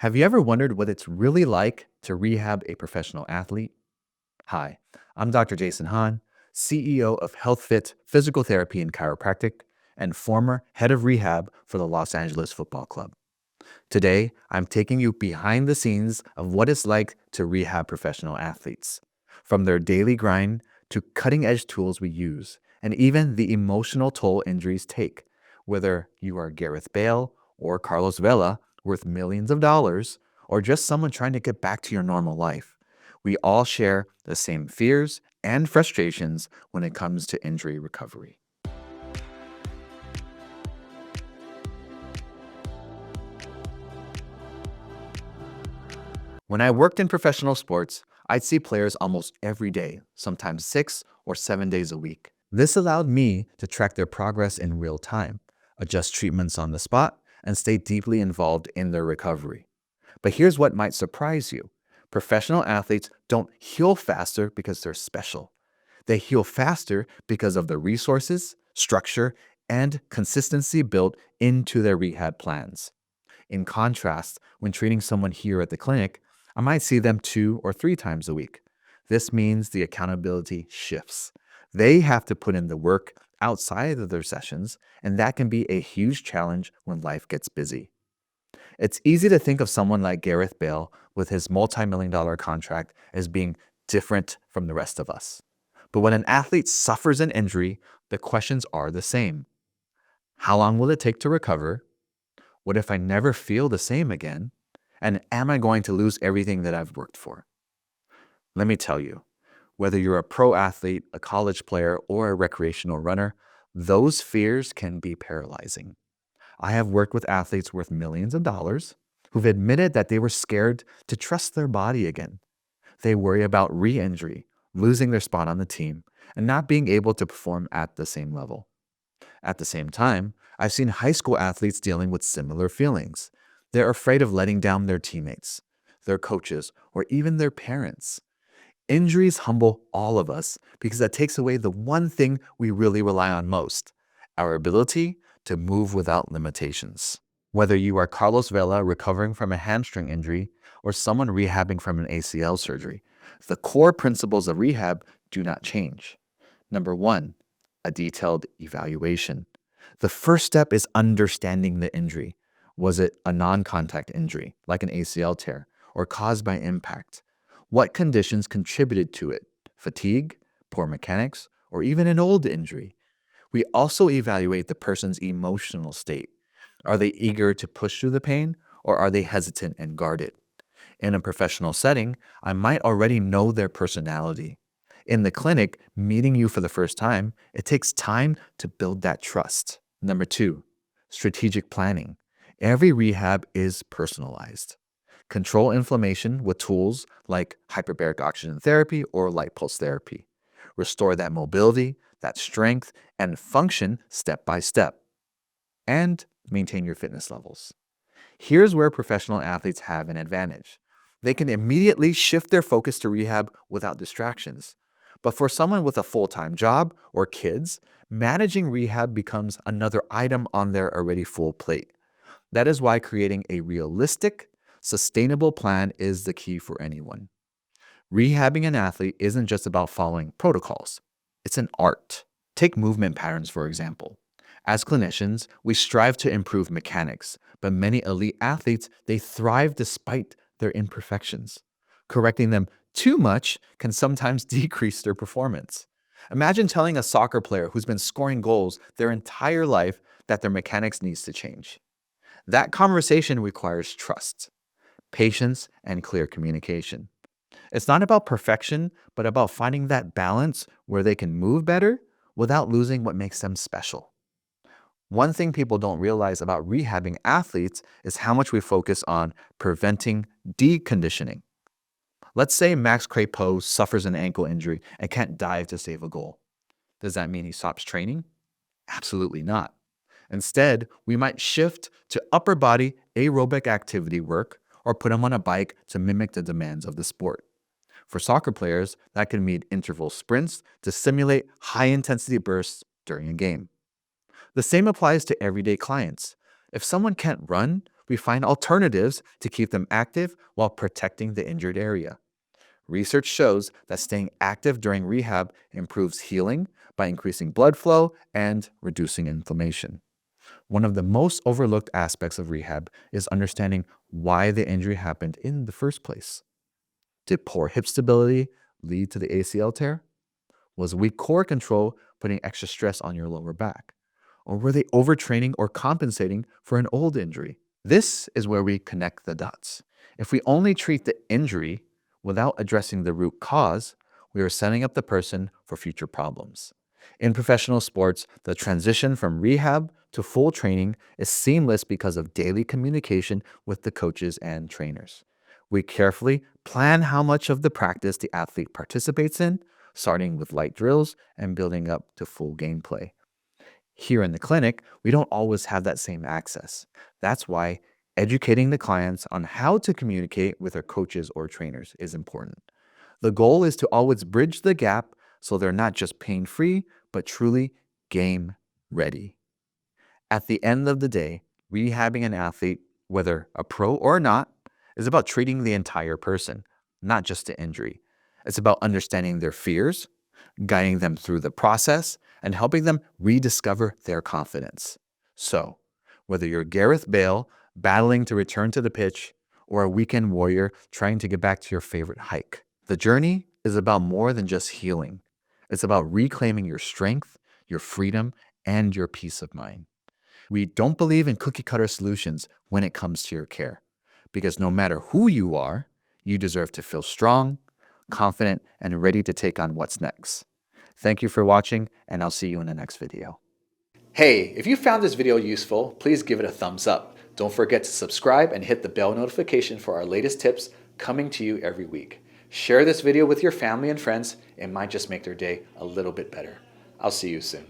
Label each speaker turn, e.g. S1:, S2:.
S1: Have you ever wondered what it's really like to rehab a professional athlete? Hi, I'm Dr. Jason Hahn, CEO of HealthFit Physical Therapy and Chiropractic and former head of rehab for the Los Angeles Football Club. Today, I'm taking you behind the scenes of what it's like to rehab professional athletes, from their daily grind to cutting edge tools we use, and even the emotional toll injuries take, whether you are Gareth Bale or Carlos Vela, worth millions of dollars, or just someone trying to get back to your normal life. We all share the same fears and frustrations when it comes to injury recovery. When I worked in professional sports, I'd see players almost every day, sometimes 6 or 7 days a week. This allowed me to track their progress in real time, adjust treatments on the spot, and stay deeply involved in their recovery. But here's what might surprise you. Professional athletes don't heal faster because they're special. They heal faster because of the resources, structure, and consistency built into their rehab plans. In contrast, when treating someone here at the clinic, I might see them 2 or 3 times a week. This means the accountability shifts. They have to put in the work outside of their sessions, and that can be a huge challenge when life gets busy. It's easy to think of someone like Gareth Bale with his multi-million-dollar contract as being different from the rest of us. But when an athlete suffers an injury, the questions are the same. How long will it take to recover? What if I never feel the same again? And am I going to lose everything that I've worked for? Let me tell you, whether you're a pro athlete, a college player, or a recreational runner, those fears can be paralyzing. I have worked with athletes worth millions of dollars who've admitted that they were scared to trust their body again. They worry about re injury, losing their spot on the team, and not being able to perform at the same level. At the same time, I've seen high school athletes dealing with similar feelings. They're afraid of letting down their teammates, their coaches, or even their parents. Injuries humble all of us because that takes away the one thing we really rely on most, our ability to move without limitations. Whether you are Carlos Vela recovering from a hamstring injury or someone rehabbing from an ACL surgery, the core principles of rehab do not change. Number one, a detailed evaluation. The first step is understanding the injury. Was it a non contact injury, like an ACL tear, or caused by impact? What conditions contributed to it? Fatigue, poor mechanics, or even an old injury? We also evaluate the person's emotional state. Are they eager to push through the pain, or are they hesitant and guarded? In a professional setting, I might already know their personality. In the clinic, meeting you for the first time, it takes time to build that trust. Number two, strategic planning. Every rehab is personalized. Control inflammation with tools like hyperbaric oxygen therapy or light pulse therapy. Restore that mobility, that strength, and function step by step. And maintain your fitness levels. Here's where professional athletes have an advantage. They can immediately shift their focus to rehab without distractions. But for someone with a full-time job or kids, managing rehab becomes another item on their already full plate. That is why creating a realistic, sustainable plan is the key for anyone. Rehabbing an athlete isn't just about following protocols. It's an art. Take movement patterns, for example. As clinicians, we strive to improve mechanics, but many elite athletes, they thrive despite their imperfections. Correcting them too much can sometimes decrease their performance. Imagine telling a soccer player who's been scoring goals their entire life that their mechanics needs to change. That conversation requires trust, patience, and clear communication. It's not about perfection, but about finding that balance where they can move better without losing what makes them special. One thing people don't realize about rehabbing athletes is how much we focus on preventing deconditioning. Let's say Max Crepeau suffers an ankle injury and can't dive to save a goal. Does that mean he stops training? Absolutely not. Instead, we might shift to upper body aerobic activity work or put him on a bike to mimic the demands of the sport. For soccer players, that can mean interval sprints to simulate high-intensity bursts during a game. The same applies to everyday clients. If someone can't run, we find alternatives to keep them active while protecting the injured area. Research shows that staying active during rehab improves healing by increasing blood flow and reducing inflammation. One of the most overlooked aspects of rehab is understanding why the injury happened in the first place. Did poor hip stability lead to the ACL tear? Was weak core control putting extra stress on your lower back? Or were they overtraining or compensating for an old injury? This is where we connect the dots. If we only treat the injury without addressing the root cause, we are setting up the person for future problems. In professional sports, the transition from rehab to full training is seamless because of daily communication with the coaches and trainers. We carefully plan how much of the practice the athlete participates in, starting with light drills and building up to full gameplay. Here in the clinic, we don't always have that same access. That's why educating the clients on how to communicate with their coaches or trainers is important. The goal is to always bridge the gap so they're not just pain free, but truly game ready. At the end of the day, rehabbing an athlete, whether a pro or not, is about treating the entire person, not just the injury. It's about understanding their fears, guiding them through the process, and helping them rediscover their confidence. So, whether you're Gareth Bale battling to return to the pitch or a weekend warrior trying to get back to your favorite hike, the journey is about more than just healing. It's about reclaiming your strength, your freedom, and your peace of mind. We don't believe in cookie cutter solutions when it comes to your care, because no matter who you are, you deserve to feel strong, confident, and ready to take on what's next. Thank you for watching, and I'll see you in the next video. Hey, if you found this video useful, please give it a thumbs up. Don't forget to subscribe and hit the bell notification for our latest tips coming to you every week. Share this video with your family and friends. It might just make their day a little bit better. I'll see you soon.